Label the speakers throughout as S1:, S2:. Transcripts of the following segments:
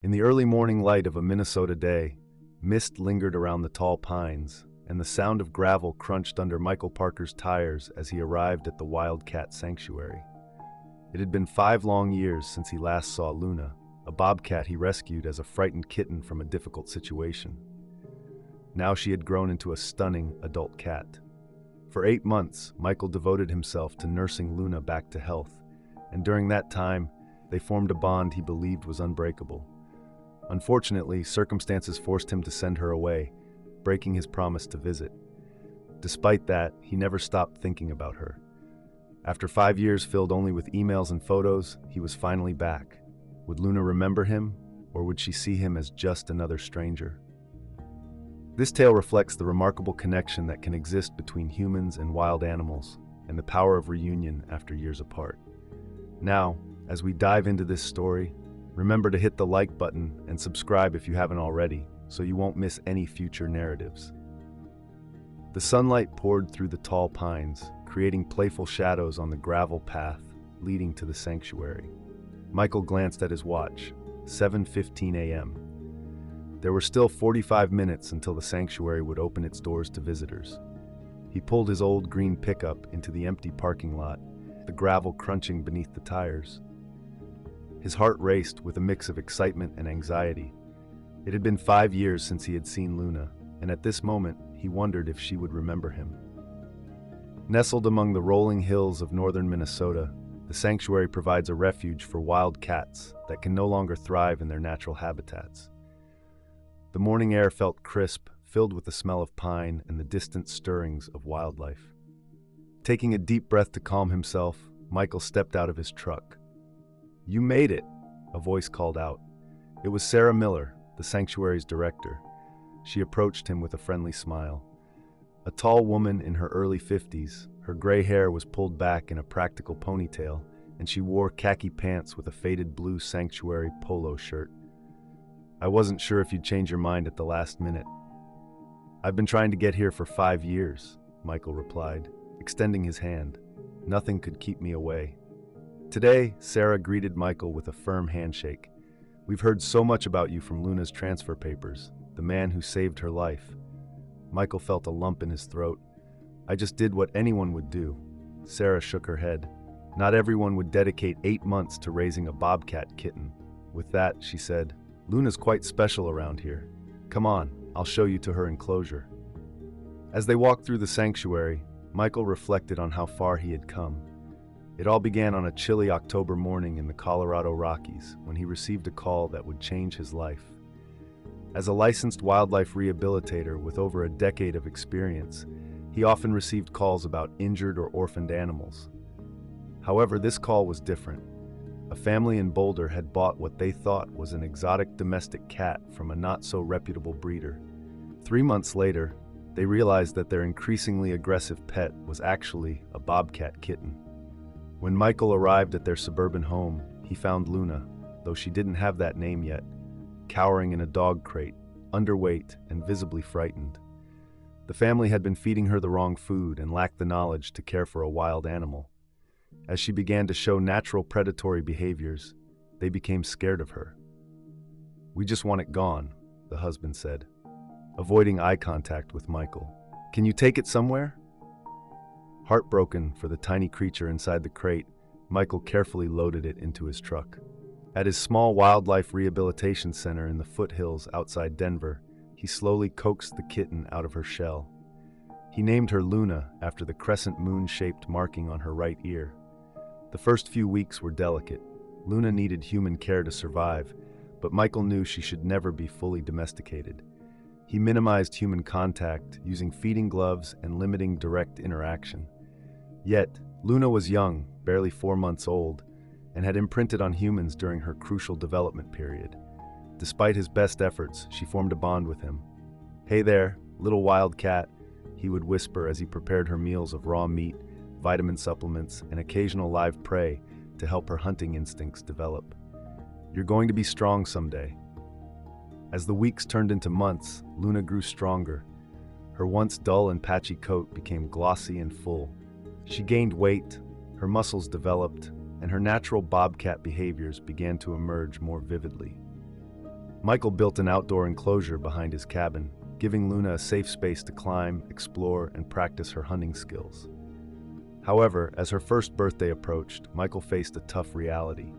S1: In the early morning light of a Minnesota day, mist lingered around the tall pines, and the sound of gravel crunched under Michael Parker's tires as he arrived at the Wildcat Sanctuary. It had been 5 long years since he last saw Luna, a bobcat he rescued as a frightened kitten from a difficult situation. Now she had grown into a stunning adult cat. For 8 months, Michael devoted himself to nursing Luna back to health, and during that time, they formed a bond he believed was unbreakable. Unfortunately, circumstances forced him to send her away, breaking his promise to visit. Despite that, he never stopped thinking about her. After 5 years filled only with emails and photos, he was finally back. Would Luna remember him, or would she see him as just another stranger? This tale reflects the remarkable connection that can exist between humans and wild animals, and the power of reunion after years apart. Now, as we dive into this story, remember to hit the like button and subscribe if you haven't already, so you won't miss any future narratives. The sunlight poured through the tall pines, creating playful shadows on the gravel path leading to the sanctuary. Michael glanced at his watch, 7:15 a.m. There were still 45 minutes until the sanctuary would open its doors to visitors. He pulled his old green pickup into the empty parking lot, the gravel crunching beneath the tires. His heart raced with a mix of excitement and anxiety. It had been 5 years since he had seen Luna, and at this moment, he wondered if she would remember him. Nestled among the rolling hills of northern Minnesota, the sanctuary provides a refuge for wild cats that can no longer thrive in their natural habitats. The morning air felt crisp, filled with the smell of pine and the distant stirrings of wildlife. Taking a deep breath to calm himself, Michael stepped out of his truck. "You made it," a voice called out. It was Sarah Miller, the sanctuary's director. She approached him with a friendly smile. A tall woman in her early 50s, her gray hair was pulled back in a practical ponytail, and she wore khaki pants with a faded blue sanctuary polo shirt. "I wasn't sure if you'd change your mind at the last minute." "I've been trying to get here for 5 years," Michael replied, extending his hand. "Nothing could keep me away." Today, Sarah greeted Michael with a firm handshake. "We've heard so much about you from Luna's transfer papers, the man who saved her life." Michael felt a lump in his throat. "I just did what anyone would do." Sarah shook her head. "Not everyone would dedicate 8 months to raising a bobcat kitten." With that, she said, "Luna's quite special around here. Come on, I'll show you to her enclosure." As they walked through the sanctuary, Michael reflected on how far he had come. It all began on a chilly October morning in the Colorado Rockies when he received a call that would change his life. As a licensed wildlife rehabilitator with over a decade of experience, he often received calls about injured or orphaned animals. However, this call was different. A family in Boulder had bought what they thought was an exotic domestic cat from a not-so-reputable breeder. 3 months later, they realized that their increasingly aggressive pet was actually a bobcat kitten. When Michael arrived at their suburban home, he found Luna, though she didn't have that name yet, cowering in a dog crate, underweight and visibly frightened. The family had been feeding her the wrong food and lacked the knowledge to care for a wild animal. As she began to show natural predatory behaviors, they became scared of her. "We just want it gone," the husband said, avoiding eye contact with Michael. "Can you take it somewhere?" Heartbroken for the tiny creature inside the crate, Michael carefully loaded it into his truck. At his small wildlife rehabilitation center in the foothills outside Denver, he slowly coaxed the kitten out of her shell. He named her Luna after the crescent moon-shaped marking on her right ear. The first few weeks were delicate. Luna needed human care to survive, but Michael knew she should never be fully domesticated. He minimized human contact, using feeding gloves and limiting direct interaction. Yet, Luna was young, barely 4 months old, and had imprinted on humans during her crucial development period. Despite his best efforts, she formed a bond with him. "Hey there, little wild cat," he would whisper as he prepared her meals of raw meat, vitamin supplements, and occasional live prey to help her hunting instincts develop. "You're going to be strong someday." As the weeks turned into months, Luna grew stronger. Her once dull and patchy coat became glossy and full. She gained weight, her muscles developed, and her natural bobcat behaviors began to emerge more vividly. Michael built an outdoor enclosure behind his cabin, giving Luna a safe space to climb, explore, and practice her hunting skills. However, as her first birthday approached, Michael faced a tough reality.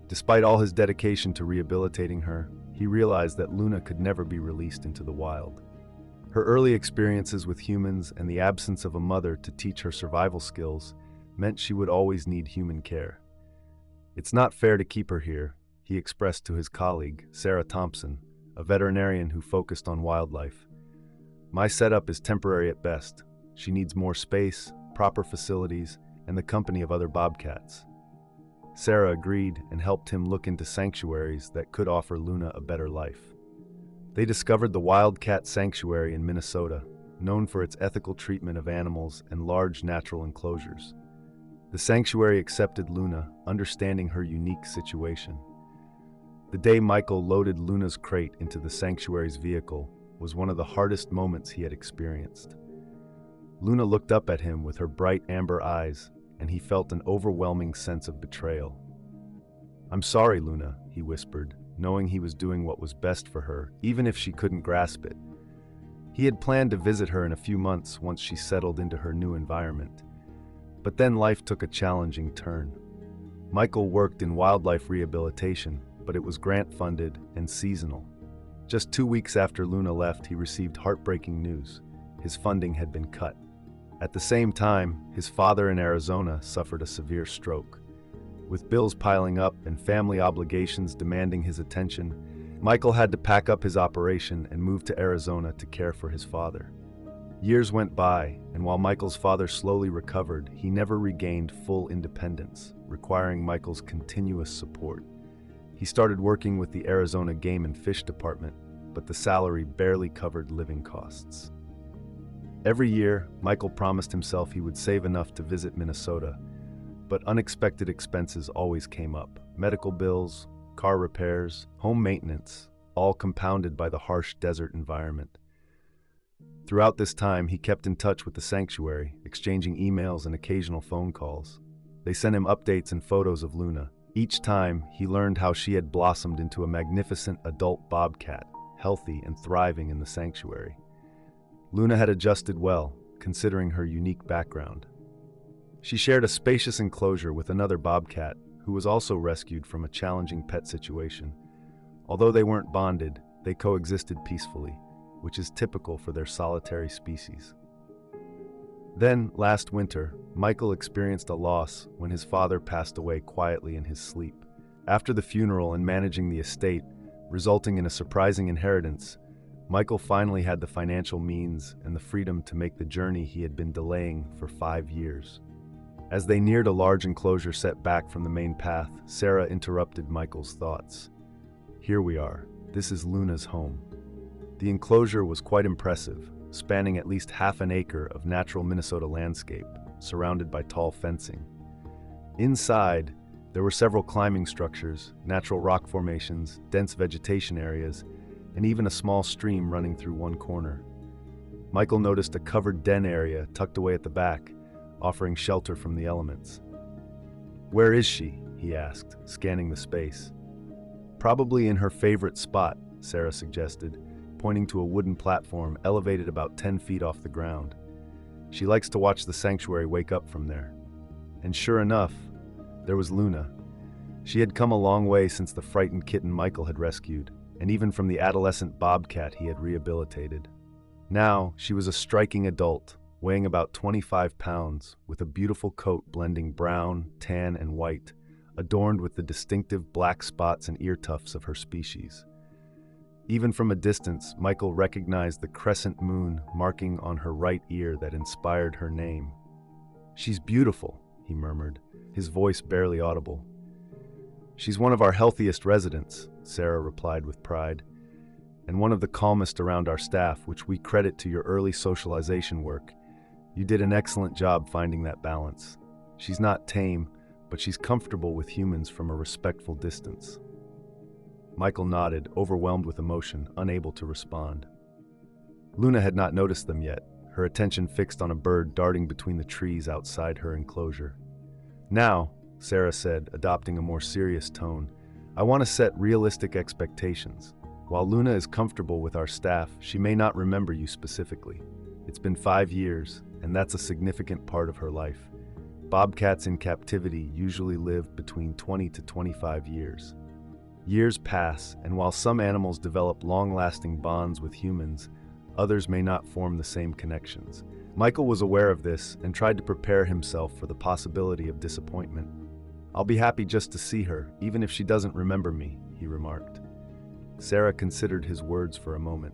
S1: Despite all his dedication to rehabilitating her, he realized that Luna could never be released into the wild. Her early experiences with humans and the absence of a mother to teach her survival skills meant she would always need human care. "It's not fair to keep her here," he expressed to his colleague, Sarah Thompson, a veterinarian who focused on wildlife. "My setup is temporary at best. She needs more space, proper facilities, and the company of other bobcats." Sarah agreed and helped him look into sanctuaries that could offer Luna a better life. They discovered the Wildcat Sanctuary in Minnesota, known for its ethical treatment of animals and large natural enclosures. The sanctuary accepted Luna, understanding her unique situation. The day Michael loaded Luna's crate into the sanctuary's vehicle was one of the hardest moments he had experienced. Luna looked up at him with her bright amber eyes, and he felt an overwhelming sense of betrayal. "I'm sorry, Luna," he whispered, knowing he was doing what was best for her, even if she couldn't grasp it. He had planned to visit her in a few months once she settled into her new environment. But then life took a challenging turn. Michael worked in wildlife rehabilitation, but it was grant-funded and seasonal. Just 2 weeks after Luna left, he received heartbreaking news. His funding had been cut. At the same time, his father in Arizona suffered a severe stroke. With bills piling up and family obligations demanding his attention, Michael had to pack up his operation and move to Arizona to care for his father. Years went by, and while Michael's father slowly recovered, he never regained full independence, requiring Michael's continuous support. He started working with the Arizona Game and Fish Department, but the salary barely covered living costs. Every year, Michael promised himself he would save enough to visit Minnesota, but unexpected expenses always came up. Medical bills, car repairs, home maintenance, all compounded by the harsh desert environment. Throughout this time, he kept in touch with the sanctuary, exchanging emails and occasional phone calls. They sent him updates and photos of Luna. Each time, he learned how she had blossomed into a magnificent adult bobcat, healthy and thriving in the sanctuary. Luna had adjusted well, considering her unique background. She shared a spacious enclosure with another bobcat, who was also rescued from a challenging pet situation. Although they weren't bonded, they coexisted peacefully, which is typical for their solitary species. Then, last winter, Michael experienced a loss when his father passed away quietly in his sleep. After the funeral and managing the estate, resulting in a surprising inheritance, Michael finally had the financial means and the freedom to make the journey he had been delaying for 5 years. As they neared a large enclosure set back from the main path, Sarah interrupted Michael's thoughts. "Here we are. This is Luna's home." The enclosure was quite impressive, spanning at least half an acre of natural Minnesota landscape, surrounded by tall fencing. Inside, there were several climbing structures, natural rock formations, dense vegetation areas, and even a small stream running through one corner. Michael noticed a covered den area tucked away at the back, offering shelter from the elements. "Where is she?" he asked, scanning the space. "Probably in her favorite spot," Sarah suggested, pointing to a wooden platform elevated about 10 feet off the ground. "She likes to watch the sanctuary wake up from there." And sure enough, there was Luna. She had come a long way since the frightened kitten Michael had rescued, and even from the adolescent bobcat he had rehabilitated. Now, she was a striking adult, weighing about 25 pounds, with a beautiful coat blending brown, tan, and white, adorned with the distinctive black spots and ear tufts of her species. Even from a distance, Michael recognized the crescent moon marking on her right ear that inspired her name. "She's beautiful," he murmured, his voice barely audible. "She's one of our healthiest residents," Sarah replied with pride, "and one of the calmest around our staff, which we credit to your early socialization work. You did an excellent job finding that balance. She's not tame, but she's comfortable with humans from a respectful distance." Michael nodded, overwhelmed with emotion, unable to respond. Luna had not noticed them yet, her attention fixed on a bird darting between the trees outside her enclosure. "Now," Sarah said, adopting a more serious tone, "I want to set realistic expectations. While Luna is comfortable with our staff, she may not remember you specifically. It's been 5 years, and that's a significant part of her life. Bobcats in captivity usually live between 20 to 25 years. Years pass, and while some animals develop long-lasting bonds with humans, others may not form the same connections. Michael was aware of this and tried to prepare himself for the possibility of disappointment. "I'll be happy just to see her, even if she doesn't remember me," he remarked. Sarah considered his words for a moment.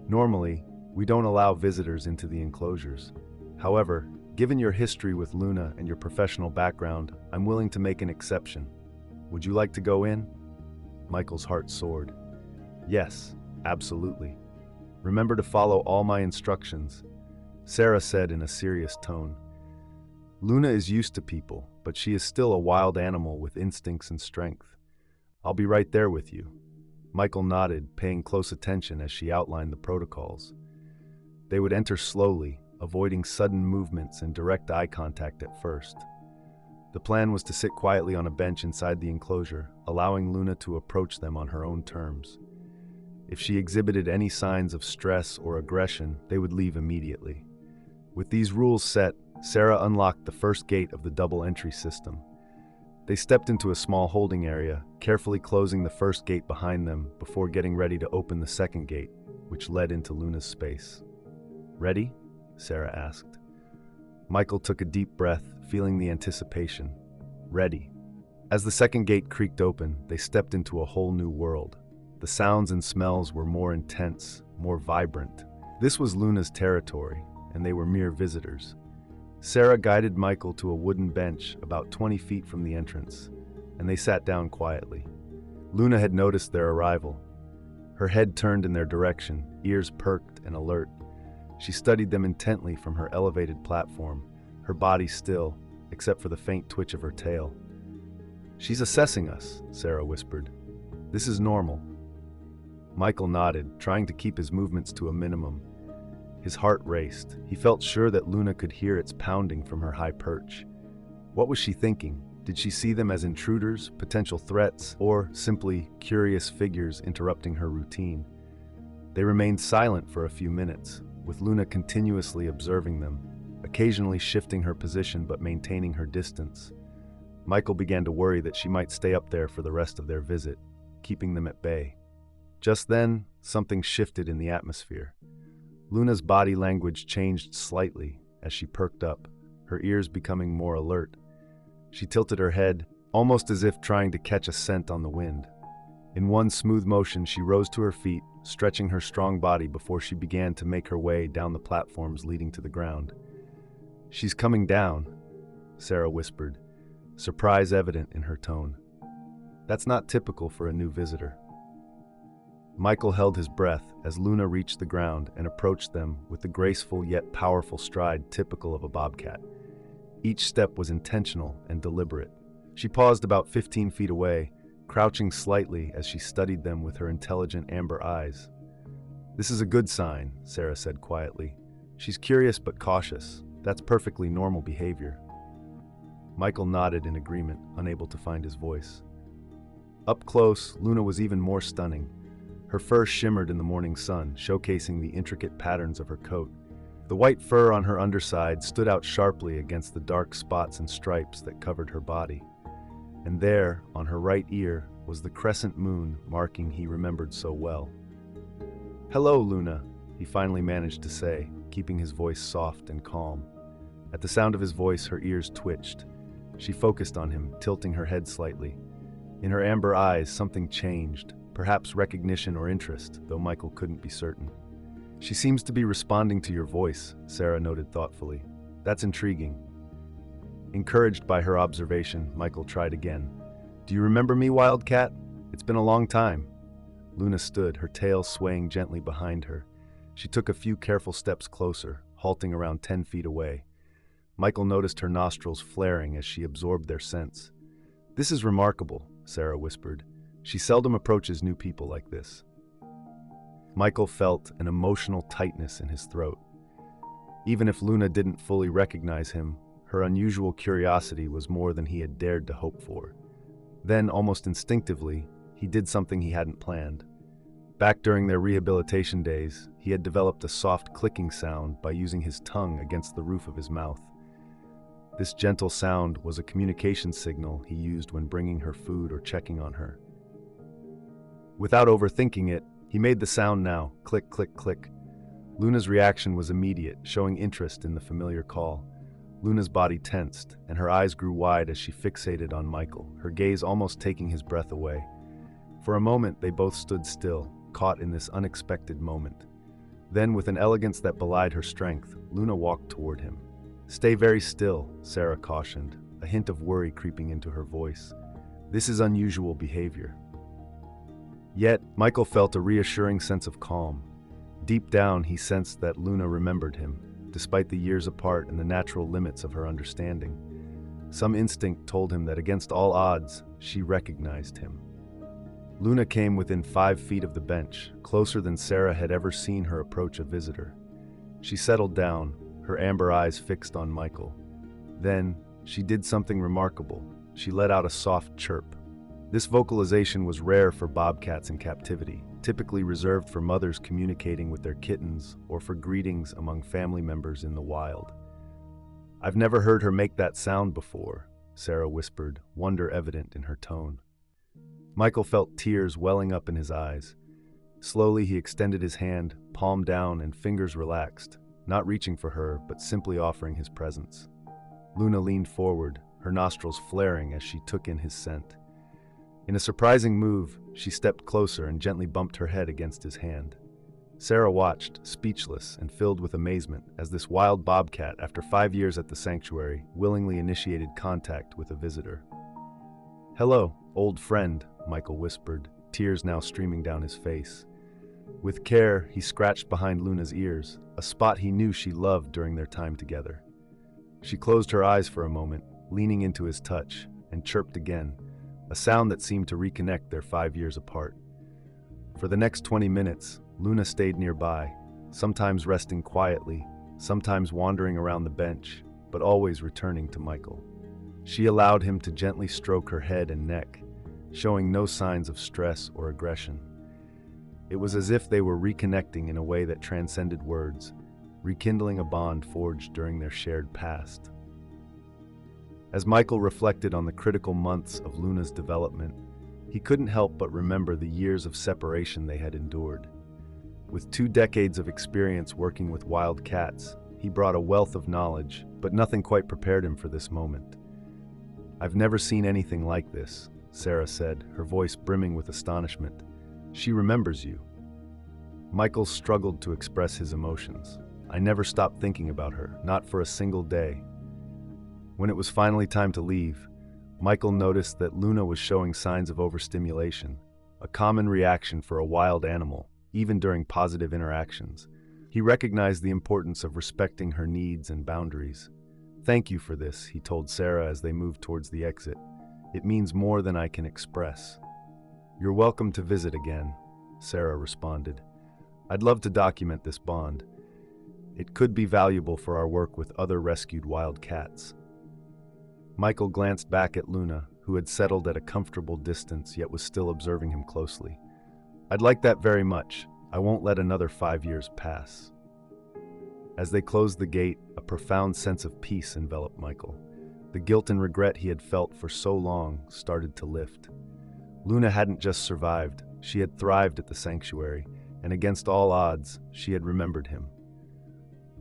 S1: "Normally, we don't allow visitors into the enclosures. However, given your history with Luna and your professional background, I'm willing to make an exception. Would you like to go in?" Michael's heart soared. "Yes, absolutely. Remember to follow all my instructions," Sarah said in a serious tone. "Luna is used to people, but she is still a wild animal with instincts and strength. I'll be right there with you." Michael nodded, paying close attention as she outlined the protocols. They would enter slowly, avoiding sudden movements and direct eye contact at first. The plan was to sit quietly on a bench inside the enclosure, allowing Luna to approach them on her own terms. If she exhibited any signs of stress or aggression, they would leave immediately. With these rules set, Sarah unlocked the first gate of the double entry system. They stepped into a small holding area, carefully closing the first gate behind them before getting ready to open the second gate, which led into Luna's space. "Ready?" Sarah asked. Michael took a deep breath, feeling the anticipation. "Ready." As the second gate creaked open, they stepped into a whole new world. The sounds and smells were more intense, more vibrant. This was Luna's territory, and they were mere visitors. Sarah guided Michael to a wooden bench about 20 feet from the entrance, and they sat down quietly. Luna had noticed their arrival. Her head turned in their direction, ears perked and alert. She studied them intently from her elevated platform, her body still, except for the faint twitch of her tail. "She's assessing us," Sarah whispered. "This is normal." Michael nodded, trying to keep his movements to a minimum. His heart raced. He felt sure that Luna could hear its pounding from her high perch. What was she thinking? Did she see them as intruders, potential threats, or simply curious figures interrupting her routine? They remained silent for a few minutes, with Luna continuously observing them, occasionally shifting her position but maintaining her distance. Michael began to worry that she might stay up there for the rest of their visit, keeping them at bay. Just then, something shifted in the atmosphere. Luna's body language changed slightly as she perked up, her ears becoming more alert. She tilted her head, almost as if trying to catch a scent on the wind. In one smooth motion, she rose to her feet, stretching her strong body before she began to make her way down the platforms leading to the ground. "She's coming down," Sarah whispered, surprise evident in her tone. "That's not typical for a new visitor." Michael held his breath as Luna reached the ground and approached them with the graceful yet powerful stride typical of a bobcat. Each step was intentional and deliberate. She paused about 15 feet away, crouching slightly as she studied them with her intelligent amber eyes. "This is a good sign," Sarah said quietly. "She's curious but cautious. That's perfectly normal behavior." Michael nodded in agreement, unable to find his voice. Up close, Luna was even more stunning. Her fur shimmered in the morning sun, showcasing the intricate patterns of her coat. The white fur on her underside stood out sharply against the dark spots and stripes that covered her body. And there, on her right ear, was the crescent moon marking he remembered so well. "Hello, Luna," he finally managed to say, keeping his voice soft and calm. At the sound of his voice, her ears twitched. She focused on him, tilting her head slightly. In her amber eyes, something changed, perhaps recognition or interest, though Michael couldn't be certain. "She seems to be responding to your voice," Sarah noted thoughtfully. "That's intriguing." Encouraged by her observation, Michael tried again. "Do you remember me, Wildcat? It's been a long time." Luna stood, her tail swaying gently behind her. She took a few careful steps closer, halting around 10 feet away. Michael noticed her nostrils flaring as she absorbed their scents. "This is remarkable," Sarah whispered. "She seldom approaches new people like this." Michael felt an emotional tightness in his throat. Even if Luna didn't fully recognize him, her unusual curiosity was more than he had dared to hope for. Then, almost instinctively, he did something he hadn't planned. Back during their rehabilitation days, he had developed a soft clicking sound by using his tongue against the roof of his mouth. This gentle sound was a communication signal he used when bringing her food or checking on her. Without overthinking it, he made the sound now, click, click, click. Luna's reaction was immediate, showing interest in the familiar call. Luna's body tensed, and her eyes grew wide as she fixated on Michael, her gaze almost taking his breath away. For a moment, they both stood still, caught in this unexpected moment. Then, with an elegance that belied her strength, Luna walked toward him. "Stay very still," Sarah cautioned, a hint of worry creeping into her voice. "This is unusual behavior." Yet, Michael felt a reassuring sense of calm. Deep down, he sensed that Luna remembered him, despite the years apart and the natural limits of her understanding. Some instinct told him that against all odds, she recognized him. Luna came within 5 feet of the bench, closer than Sarah had ever seen her approach a visitor. She settled down, her amber eyes fixed on Michael. Then, she did something remarkable. She let out a soft chirp. This vocalization was rare for bobcats in captivity, typically reserved for mothers communicating with their kittens or for greetings among family members in the wild. "I've never heard her make that sound before," Sarah whispered, wonder evident in her tone. Michael felt tears welling up in his eyes. Slowly he extended his hand, palm down and fingers relaxed, not reaching for her, but simply offering his presence. Luna leaned forward, her nostrils flaring as she took in his scent. In a surprising move, she stepped closer and gently bumped her head against his hand. Sarah watched, speechless and filled with amazement, as this wild bobcat, after 5 years at the sanctuary, willingly initiated contact with a visitor. "Hello, old friend," Michael whispered, tears now streaming down his face. With care, he scratched behind Luna's ears, a spot he knew she loved during their time together. She closed her eyes for a moment, leaning into his touch, and chirped again, a sound that seemed to reconnect their 5 years apart. For the next 20 minutes, Luna stayed nearby, sometimes resting quietly, sometimes wandering around the bench, but always returning to Michael. She allowed him to gently stroke her head and neck, showing no signs of stress or aggression. It was as if they were reconnecting in a way that transcended words, rekindling a bond forged during their shared past. As Michael reflected on the critical months of Luna's development, he couldn't help but remember the years of separation they had endured. With 2 decades of experience working with wild cats, he brought a wealth of knowledge, but nothing quite prepared him for this moment. "I've never seen anything like this," Sarah said, her voice brimming with astonishment. "She remembers you." Michael struggled to express his emotions. "I never stopped thinking about her, not for a single day." When it was finally time to leave, Michael noticed that Luna was showing signs of overstimulation, a common reaction for a wild animal, even during positive interactions. He recognized the importance of respecting her needs and boundaries. "Thank you for this," he told Sarah as they moved towards the exit. "It means more than I can express." "You're welcome to visit again," Sarah responded. "I'd love to document this bond. It could be valuable for our work with other rescued wild cats." Michael glanced back at Luna, who had settled at a comfortable distance yet was still observing him closely. "I'd like that very much. I won't let another 5 years pass." As they closed the gate, a profound sense of peace enveloped Michael. The guilt and regret he had felt for so long started to lift. Luna hadn't just survived, she had thrived at the sanctuary, and against all odds, she had remembered him.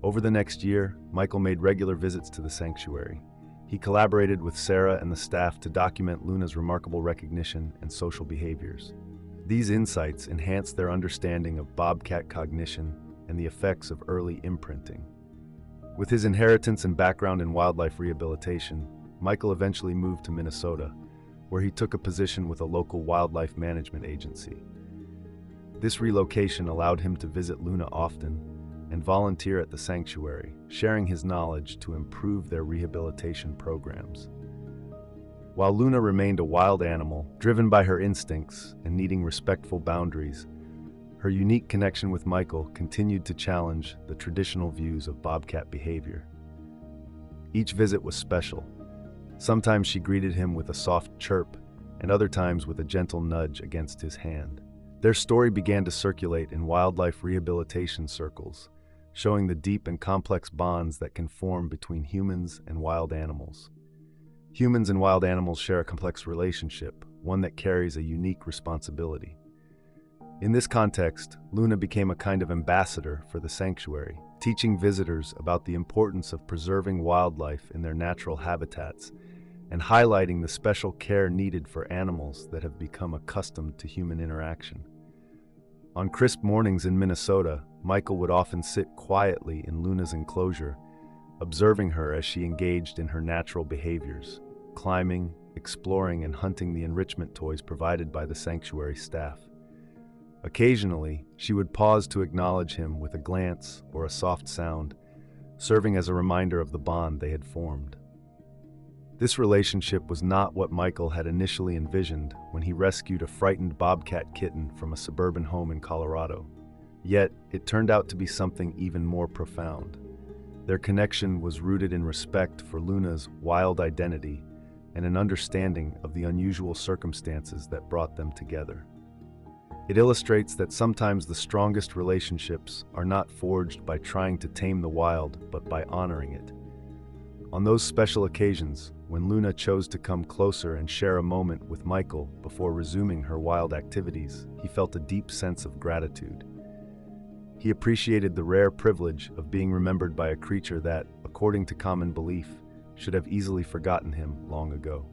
S1: Over the next year, Michael made regular visits to the sanctuary. He collaborated with Sarah and the staff to document Luna's remarkable recognition and social behaviors. These insights enhanced their understanding of bobcat cognition and the effects of early imprinting. With his inheritance and background in wildlife rehabilitation, Michael eventually moved to Minnesota, where he took a position with a local wildlife management agency. This relocation allowed him to visit Luna often and volunteer at the sanctuary, sharing his knowledge to improve their rehabilitation programs. While Luna remained a wild animal, driven by her instincts and needing respectful boundaries, her unique connection with Michael continued to challenge the traditional views of bobcat behavior. Each visit was special. Sometimes she greeted him with a soft chirp, and other times with a gentle nudge against his hand. Their story began to circulate in wildlife rehabilitation circles, showing the deep and complex bonds that can form between humans and wild animals. Humans and wild animals share a complex relationship, one that carries a unique responsibility. In this context, Luna became a kind of ambassador for the sanctuary, teaching visitors about the importance of preserving wildlife in their natural habitats and highlighting the special care needed for animals that have become accustomed to human interaction. On crisp mornings in Minnesota, Michael would often sit quietly in Luna's enclosure, observing her as she engaged in her natural behaviors, climbing, exploring, and hunting the enrichment toys provided by the sanctuary staff. Occasionally, she would pause to acknowledge him with a glance or a soft sound, serving as a reminder of the bond they had formed. This relationship was not what Michael had initially envisioned when he rescued a frightened bobcat kitten from a suburban home in Colorado. Yet, it turned out to be something even more profound. Their connection was rooted in respect for Luna's wild identity and an understanding of the unusual circumstances that brought them together. It illustrates that sometimes the strongest relationships are not forged by trying to tame the wild, but by honoring it. On those special occasions, when Luna chose to come closer and share a moment with Michael before resuming her wild activities, he felt a deep sense of gratitude. He appreciated the rare privilege of being remembered by a creature that, according to common belief, should have easily forgotten him long ago.